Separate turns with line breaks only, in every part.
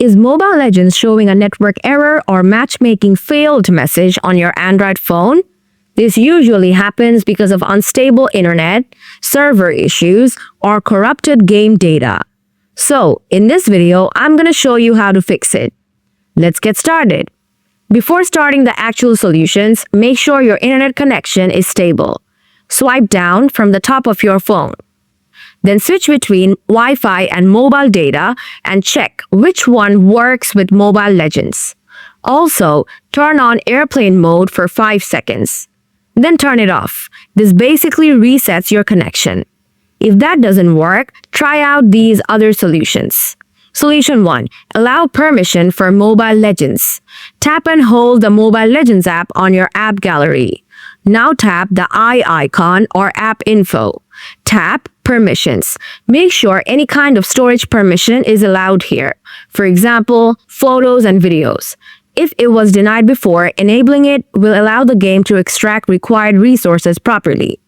Is Mobile Legends showing a network error or matchmaking failed message on your Android phone? This usually happens because of unstable internet, server issues, or corrupted game data. So, in this video, I'm going to show you how to fix it. Let's get started. Before starting the actual solutions, make sure your internet connection is stable. Swipe down from the top of your phone. Then switch between Wi-Fi and mobile data and check which one works with Mobile Legends. Also, turn on airplane mode for 5 seconds. Then turn it off. This basically resets your connection. If that doesn't work, try out these other solutions. Solution 1. Allow permission for Mobile Legends. Tap and hold the Mobile Legends app on your app gallery. Now tap the eye icon or app info. Tap Permissions. Make sure any kind of storage permission is allowed here. For example, photos and videos. If it was denied before, enabling it will allow the game to extract required resources properly.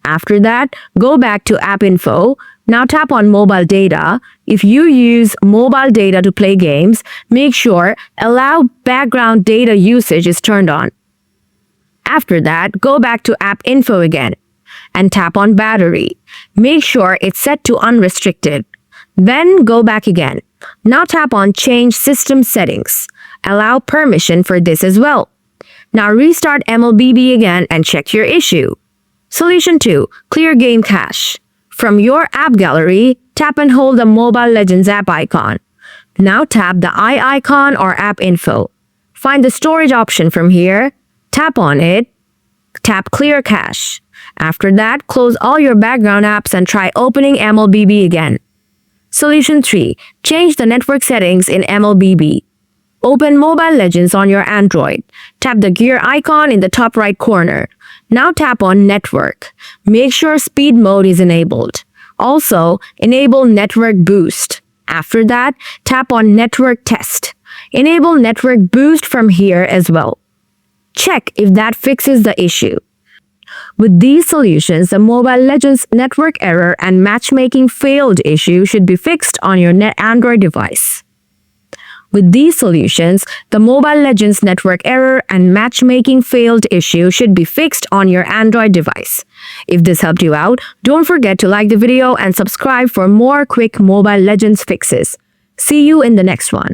After that, go back to App Info. Now tap on Mobile Data. If you use mobile data to play games, make sure Allow Background Data Usage is turned on. After that, go back to App Info again and tap on Battery. Make sure it's set to Unrestricted. Then go back again. Now tap on Change System Settings. Allow permission for this as well. Now restart MLBB again and check your issue. Solution 2. Clear Game Cache. From your app gallery, tap and hold the Mobile Legends app icon. Now tap the eye icon or app info. Find the storage option from here. Tap on it. Tap Clear Cache. After that, close all your background apps and try opening MLBB again. Solution 3. Change the network settings in MLBB. Open Mobile Legends on your Android. Tap the gear icon in the top right corner. Now tap on Network. Make sure Speed Mode is enabled. Also, enable Network Boost. After that, tap on Network Test. Enable Network Boost from here as well. Check if that fixes the issue. With these solutions, the Mobile Legends network error and matchmaking failed issue should be fixed on your Android device. With these solutions, the Mobile Legends network error and matchmaking failed issue should be fixed on your Android device. If this helped you out, don't forget to like the video and subscribe for more quick Mobile Legends fixes. See you in the next one.